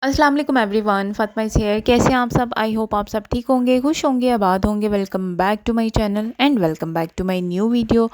अस्सलाम वालेकुम everyone, Fatima is here. कैसे हैं आप सब? आई होप आप सब ठीक होंगे, खुश होंगे, आबाद होंगे। Welcome back to my channel and welcome back to my new video.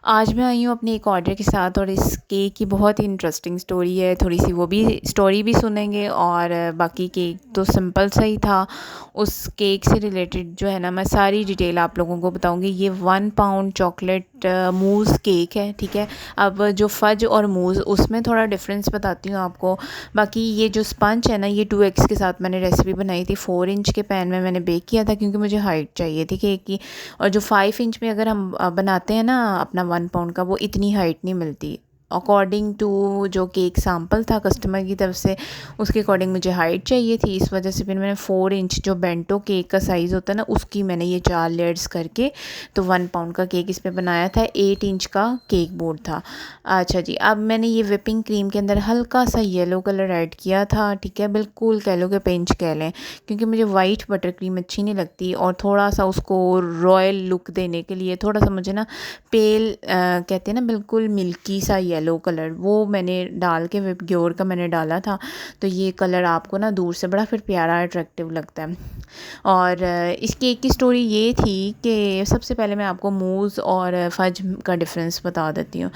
आज मैं आई हूँ अपने एक ऑर्डर के साथ और इस केक की बहुत ही इंटरेस्टिंग स्टोरी है। थोड़ी सी वो भी स्टोरी भी सुनेंगे और बाकी केक तो सिंपल सा ही था। उस केक से रिलेटेड जो है ना, मैं सारी डिटेल आप लोगों को बताऊंगी। ये 1 पाउंड चॉकलेट मूज़ केक है, ठीक है। अब जो फज और मूज़ उसमें थोड़ा डिफरेंस बताती हूँ आपको। बाकी ये जो स्पंज है ना, ये 2x के साथ मैंने रेसिपी बनाई थी। 4 इंच के पैन में मैंने बेक किया था क्योंकि मुझे हाइट चाहिए थी केक की। और जो 5 इंच में अगर हम बनाते हैं ना अपना 1 पाउंड का, वो इतनी हाइट नहीं मिलती। अकॉर्डिंग टू जो केक सैम्पल था कस्टमर की तरफ से, उसके अकॉर्डिंग मुझे हाइट चाहिए थी। इस वजह से फिर मैंने 4 इंच जो बेंटो केक का साइज़ होता है ना, उसकी मैंने ये 4 लेयर्स करके तो 1 पाउंड का केक इसमें बनाया था। 8 इंच का केक बोर्ड था। अच्छा जी, अब मैंने ये व्हिपिंग क्रीम के अंदर हल्का सा येलो कलर ऐड किया था, ठीक है। बिल्कुल कह लो कि पिंच कह लें, क्योंकि मुझे वाइट बटर क्रीम अच्छी नहीं लगती और थोड़ा सा उसको रॉयल लुक देने के लिए थोड़ा सा मुझे ना पेल कहते हैं ना, बिल्कुल मिल्की सा येलो कलर, वो मैंने डाल के व्हिप ग्योर का मैंने डाला था। तो ये कलर आपको ना दूर से बड़ा फिर प्यारा अट्रैक्टिव लगता है। और इस केक की स्टोरी ये थी कि सबसे पहले मैं आपको मूज़ और फज का डिफरेंस बता देती हूँ।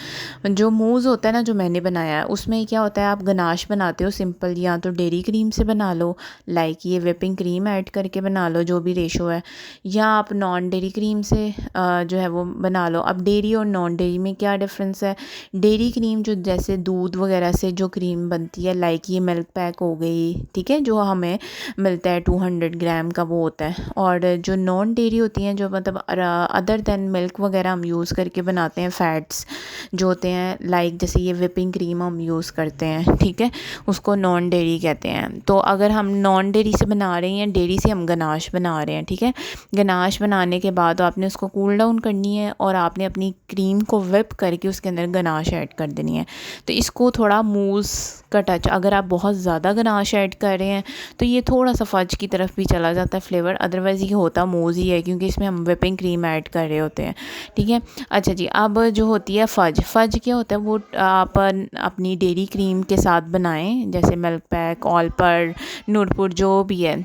जो मूज़ होता है ना, जो मैंने बनाया है, उसमें क्या होता है, आप गनाश बनाते हो सिंपल, या तो डेयरी क्रीम से बना लो, लाइक ये व्हिपिंग क्रीम ऐड करके बना लो जो भी रेशो है, या आप नॉन डेयरी क्रीम से जो है वो बना लो। अब डेयरी और नॉन डेयरी में क्या डिफरेंस है? डेयरी क्रीम जो जैसे दूध वगैरह से जो क्रीम बनती है, लाइक ये मिल्क पैक हो गई, ठीक है, जो हमें मिलता है 200 ग्राम का, वो होता है। और जो नॉन डेयरी होती हैं, जो मतलब अदर देन मिल्क वगैरह हम यूज़ करके बनाते हैं, फैट्स जो होते हैं, लाइक जैसे ये व्हिपिंग क्रीम हम यूज़ करते हैं, ठीक है, उसको नॉन डेयरी कहते हैं। तो अगर हम नॉन डेयरी से बना रहे हैं, डेयरी से हम गनाश बना रहे हैं, ठीक है, गनाश बनाने के बाद आपने उसको कूल डाउन करनी है और आपने अपनी क्रीम को व्हिप करके उसके अंदर गनाश ऐड कर देनी है। तो इसको थोड़ा मूज़ का टच, अगर आप बहुत ज़्यादा गनाश ऐड कर रहे हैं तो ये थोड़ा सा फज की तरफ भी चला जाता है फ्लेवर, अदरवाइज़ ये होता मूज़ ही है क्योंकि इसमें हम व्हिपिंग क्रीम ऐड कर रहे होते हैं, ठीक है। अच्छा जी, अब जो होती है फज, फज क्या होता है, वो आप अपनी डेयरी क्रीम के साथ बनाएं, जैसे मिल्क पैक, ऑलपर, नूरपुर जो भी है,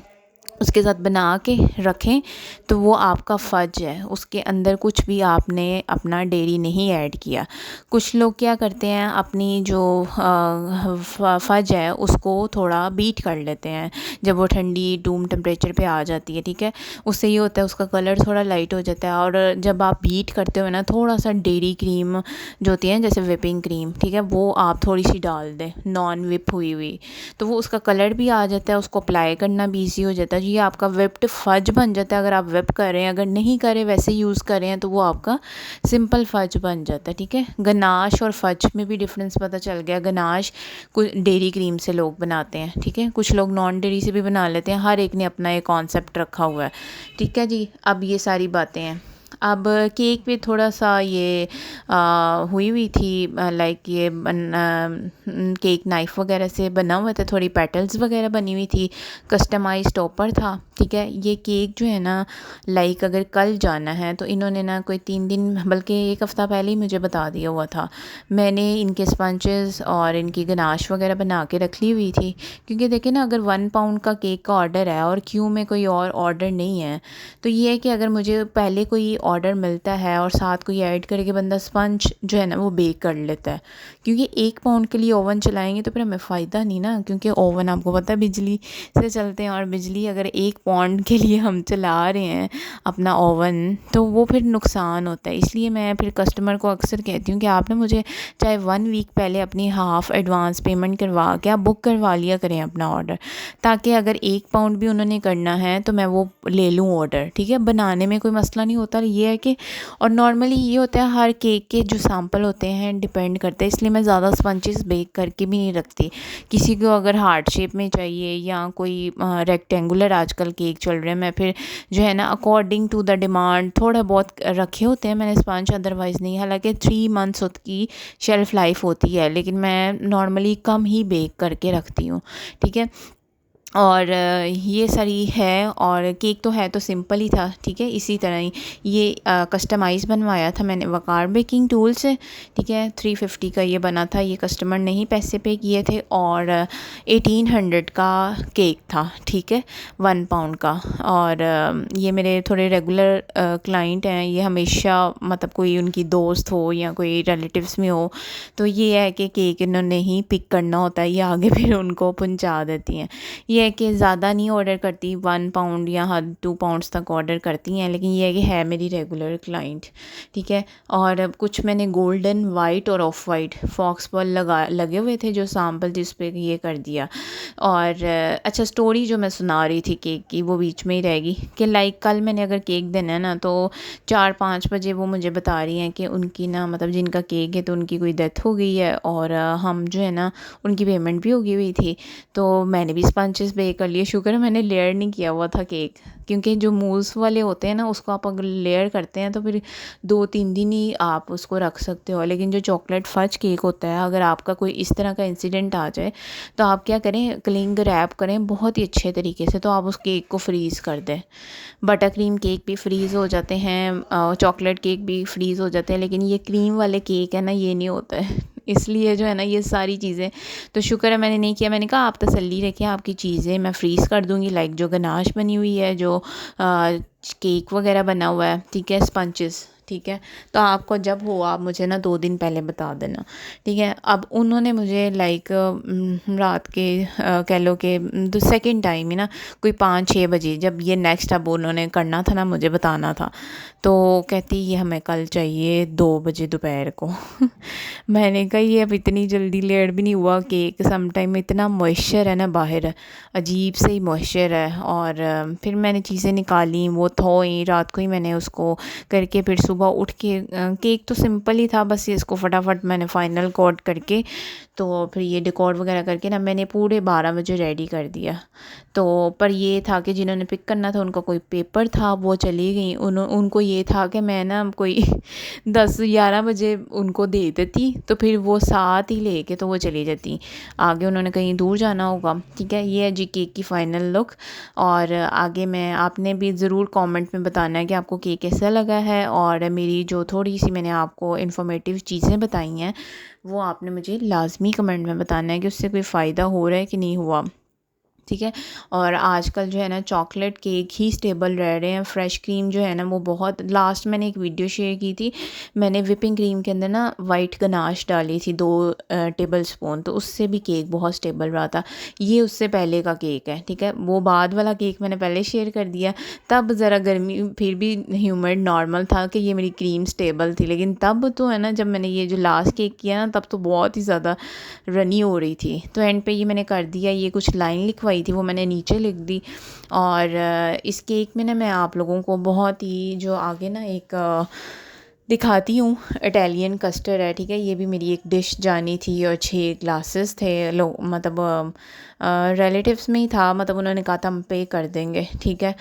उसके साथ बना के रखें, तो वो आपका फ़ज है। उसके अंदर कुछ भी आपने अपना डेयरी नहीं ऐड किया। कुछ लोग क्या करते हैं, अपनी जो फ़ज है उसको थोड़ा बीट कर लेते हैं जब वो ठंडी रूम टेम्परेचर पे आ जाती है, ठीक है। उससे ये होता है उसका कलर थोड़ा लाइट हो जाता है। और जब आप बीट करते हो ना, थोड़ा सा डेयरी क्रीम जो होती है जैसे व्हिपिंग क्रीम, ठीक है, वो आप थोड़ी सी डाल दें, नॉन व्हिप हुई हुई, तो वो उसका कलर भी आ जाता है, उसको अप्लाई करना भी ईजी हो जाता है। ये आपका व्हिप्ड फज बन जाता है। अगर आप व्हिप कर रहे हैं, अगर नहीं करें वैसे यूज़ कर रहे हैं, तो वो आपका सिंपल फज बन जाता है, ठीक है। गनाश और फज में भी डिफरेंस पता चल गया। गनाश कुछ डेयरी क्रीम से लोग बनाते हैं, ठीक है, कुछ लोग नॉन डेयरी से भी बना लेते हैं। हर एक ने अपना एक कॉन्सेप्ट रखा हुआ है, ठीक है जी। अब ये सारी बातें हैं। अब केक पे थोड़ा सा ये हुई हुई थी, लाइक ये केक नाइफ़ वगैरह से बना हुआ था, थोड़ी पेटल्स वगैरह बनी हुई थी, कस्टमाइज टॉपर था, ठीक है। ये केक जो है ना, लाइक अगर कल जाना है तो इन्होंने ना कोई 3 दिन बल्कि 1 हफ़्ता पहले ही मुझे बता दिया हुआ था। मैंने इनके स्पंचेस और इनकी गनाश वगैरह बना के रख ली हुई थी, क्योंकि देखिए ना, अगर 1 पाउंड का केक का ऑर्डर है और क्यों में कोई और ऑर्डर नहीं है, तो ये है कि अगर मुझे पहले कोई ऑर्डर मिलता है और साथ कोई ऐड करके बंदा स्पंज जो है ना वो बेक कर लेता है, क्योंकि 1 पाउंड के लिए ओवन चलाएंगे तो फिर हमें फ़ायदा नहीं ना, क्योंकि ओवन आपको पता है बिजली से चलते हैं, और बिजली अगर 1 पाउंड के लिए हम चला रहे हैं अपना ओवन, तो वो फिर नुकसान होता है। इसलिए मैं फिर कस्टमर को अक्सर कहती हूँ कि आप ना मुझे चाहे 1 वीक पहले अपनी हाफ़ एडवांस पेमेंट करवा के आप बुक करवा लिया करें अपना ऑर्डर, ताकि अगर 1 पाउंड भी उन्होंने करना है तो मैं वो ले लूँ ऑर्डर, ठीक है। बनाने में कोई मसला नहीं होता, ये है कि, और नॉर्मली ये होता है हर केक के जो सैंपल होते हैं डिपेंड करते हैं, इसलिए मैं ज़्यादा स्पंचेस बेक करके भी नहीं रखती। किसी को अगर हार्ट शेप में चाहिए या कोई रेक्टेंगुलर आजकल केक चल रहे हैं, मैं फिर जो है ना अकॉर्डिंग टू द डिमांड थोड़ा बहुत रखे होते हैं मैंने स्पंज, अदरवाइज़ नहीं। हालांकि 3 मंथ्स की शेल्फ़ लाइफ होती है, लेकिन मैं नॉर्मली कम ही बेक करके रखती हूँ, ठीक है। और ये सारी है। और केक तो है तो सिंपल ही था, ठीक है। इसी तरह ही ये कस्टमाइज़ बनवाया था मैंने वकार बेकिंग टूल से, ठीक है। 350 का ये बना था, ये कस्टमर ने ही पैसे पे किए थे। और 1800 का केक था, ठीक है, 1 पाउंड का। और ये मेरे थोड़े रेगुलर क्लाइंट हैं, ये हमेशा मतलब कोई उनकी दोस्त हो या कोई रिलेटिव्स में हो तो ये है कि केक इन्होंने ही पिक करना होता है, ये आगे फिर उनको पहुंचा देती हैं। ये है कि ज़्यादा नहीं ऑर्डर करती, 1 पाउंड या हद 2 पाउंड्स तक ऑर्डर करती हैं, लेकिन ये है कि है मेरी रेगुलर क्लाइंट, ठीक है। और कुछ मैंने गोल्डन वाइट और ऑफ वाइट फॉक्स बॉल लगे हुए थे जो सैम्पल जिस पे ये कर दिया। और अच्छा, स्टोरी जो मैं सुना रही थी केक की वो बीच में ही रहेगी कि लाइक कल मैंने अगर केक देना है ना तो 4-5 बजे वो मुझे बता रही हैं कि उनकी ना मतलब जिनका केक है तो उनकी कोई डेथ हो गई है। और हम जो है ना उनकी पेमेंट भी होगी हुई थी, तो मैंने भी स्पंचेस पे कर लिए। शुक्र है मैंने लेयर नहीं किया हुआ था केक, क्योंकि जो मूस वाले होते हैं ना उसको आप अगर लेयर करते हैं तो फिर 2-3 दिन ही आप उसको रख सकते हो। लेकिन जो चॉकलेट फज केक होता है, अगर आपका कोई इस तरह का इंसिडेंट आ जाए तो आप क्या करें, क्लिंग रैप करें बहुत ही अच्छे तरीके से, तो आप उस केक को फ्रीज़ कर दें। बटर क्रीम केक भी फ्रीज़ हो जाते हैं, चॉकलेट केक भी फ्रीज़ हो जाते हैं, लेकिन ये क्रीम वाले केक है ना ये नहीं होता है। इसलिए जो है ना ये सारी चीज़ें, तो शुक्र है मैंने नहीं किया। मैंने कहा आप तसल्ली रखें, आपकी चीज़ें मैं फ्रीज़ कर दूँगी, लाइक जो गनाश बनी हुई है, जो केक वगैरह बना हुआ है, ठीक है, स्पंचेस, ठीक है। तो आपको जब हो आप मुझे ना 2 दिन पहले बता देना, ठीक है। अब उन्होंने मुझे लाइक रात के कह लो कि सेकंड टाइम ही ना कोई 5-6 बजे, जब ये नेक्स्ट अब उन्होंने करना था ना मुझे बताना था, तो कहती ये हमें कल चाहिए 2 बजे दोपहर को। मैंने कहा ये अब इतनी जल्दी लेट भी नहीं हुआ केक, सम टाइम इतना मॉइस्चर है ना बाहर, अजीब से ही मॉइस्चर है। और फिर मैंने चीज़ें निकाली, वो धोई रात को ही मैंने उसको करके, फिर सुबह उठ के केक तो सिंपल ही था, बस इसको फटाफट मैंने फाइनल कोट करके तो फिर ये डेकोर वगैरह करके ना मैंने पूरे 12 बजे रेडी कर दिया। तो पर ये था कि जिन्होंने पिक करना था उनका कोई पेपर था, वो चली गई। उनको ये था कि मैं ना कोई 10-11 बजे उनको दे देती तो फिर वो साथ ही लेके तो वो चली जाती, आगे उन्होंने कहीं दूर जाना होगा, ठीक है। ये है जी केक की फ़ाइनल लुक। और आगे मैं आपने भी ज़रूर कमेंट में बताना है कि आपको केक कैसा लगा है, और मेरी जो थोड़ी सी मैंने आपको इन्फॉर्मेटिव चीज़ें बताई हैं वो आपने मुझे लाजमी कमेंट में बताना है कि उससे कोई फ़ायदा हो रहा है कि नहीं हुआ, ठीक है। और आजकल जो है ना चॉकलेट केक ही स्टेबल रह रहे हैं, फ्रेश क्रीम जो है ना वो बहुत, लास्ट मैंने एक वीडियो शेयर की थी, मैंने विपिंग क्रीम के अंदर ना वाइट गनाश डाली थी 2 टेबल स्पून, तो उससे भी केक बहुत स्टेबल रहा था। ये उससे पहले का केक है, ठीक है। वो बाद वाला केक मैंने पहले शेयर कर दिया, तब ज़रा गर्मी फिर भी ह्यूमिड नॉर्मल था कि ये मेरी क्रीम स्टेबल थी, लेकिन तब तो है ना जब मैंने ये जो लास्ट केक किया ना तब तो बहुत ही ज़्यादा रनी हो रही थी। तो एंड पे ये मैंने कर दिया, ये कुछ लाइन लिखवाई थी वो मैंने नीचे लिख दी। और इस केक में ना मैं आप लोगों को बहुत ही जो आगे ना एक दिखाती हूँ, इटालियन कस्टर्ड है, ठीक है। ये भी मेरी एक डिश जानी थी और 6 ग्लासेस थे, लोग मतलब रिलेटिव्स में ही था, मतलब उन्होंने कहा था हम पे कर देंगे, ठीक है।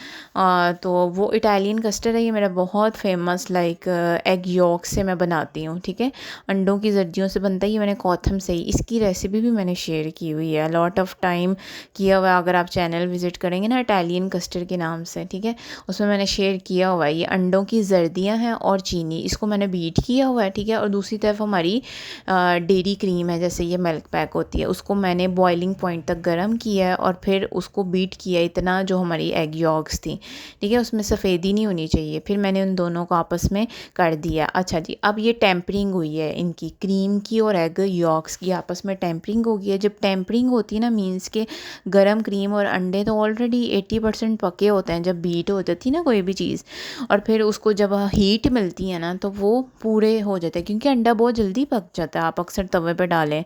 तो वो इटालियन कस्टर्ड है, ये मेरा बहुत फेमस लाइक एग यॉक से मैं बनाती हूँ, ठीक है। अंडों की जर्दियों से बनता है, ये मैंने कॉथम से ही, इसकी रेसिपी भी मैंने शेयर की हुई है, लॉट ऑफ टाइम किया हुआ है। अगर आप चैनल विज़िट करेंगे ना इटालियन कस्टर्ड के नाम से, ठीक है, उसमें मैंने शेयर किया हुआ है। ये अंडों की जर्दियाँ हैं और चीनी, इसको मैंने बीट किया हुआ है, ठीक है। और दूसरी तरफ हमारी डेयरी क्रीम है, जैसे ये मिल्क पैक होती है, उसको मैंने बॉइलिंग पॉइंट तक गर्म किया है और फिर उसको बीट किया इतना, जो हमारी एग यॉक्स थी, ठीक है, उसमें सफ़ेदी नहीं होनी चाहिए। फिर मैंने उन दोनों को आपस में कर दिया। अच्छा जी, अब ये टेम्परिंग हुई है इनकी, क्रीम की और एग यॉक्स की आपस में टेम्परिंग हो गई है। जब टेम्परिंग होती है ना मीन्स के गरम क्रीम और अंडे तो ऑलरेडी 80% पके होते हैं जब बीट हो जाती है ना कोई भी चीज़, और फिर उसको जब हीट मिलती है ना तो वो पूरे हो जाते हैं, क्योंकि अंडा बहुत जल्दी पक जाता है, आप अक्सर तवे पे डालें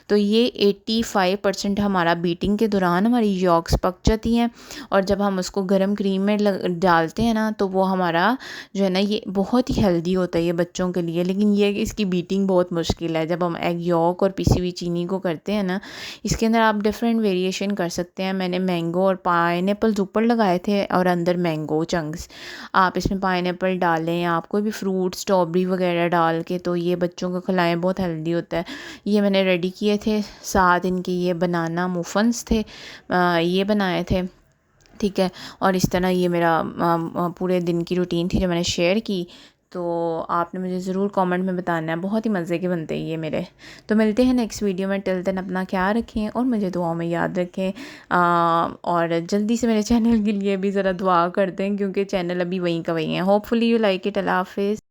तो ये 85% हमारा बीटिंग के दौरान हमारी यॉक्स पक जाती हैं। और जब हम उसको गर्म क्रीम में डालते हैं ना तो वो हमारा जो है ना ये बहुत ही हेल्दी होता है ये बच्चों के लिए। लेकिन ये इसकी बीटिंग बहुत मुश्किल है जब हम एग यॉक और पिसी हुई चीनी को करते हैं ना। इसके अंदर आप डिफरेंट वेरिएशन कर सकते हैं। मैंने मैंगो और पाइनएप्पल ऊपर लगाए थे और अंदर मैंगो चंक्स, आप इसमें पाइनएप्पल डालें, आप कोई भी फ्रूट स्ट्रॉबेरी वगैरह डाल के तो ये बच्चों को खिलाएं, बहुत हेल्दी होता है। ये मैंने रेडी किए थे, साथ इनके ये बनाना मुफ्त मफ़न्स थे, ये बनाए थे, ठीक है। और इस तरह ये मेरा पूरे दिन की रूटीन थी जो मैंने शेयर की। तो आपने मुझे ज़रूर कमेंट में बताना है, बहुत ही मज़े के बनते हैं ये मेरे। तो मिलते हैं नेक्स्ट वीडियो में, टिल देन अपना ख्याल रखें और मुझे दुआओं में याद रखें। और जल्दी से मेरे चैनल के लिए भी ज़रा दुआ कर दें, क्योंकि चैनल अभी वहीं का वहीं है। Hopefully you like it. अल्लाह हाफ़िज़।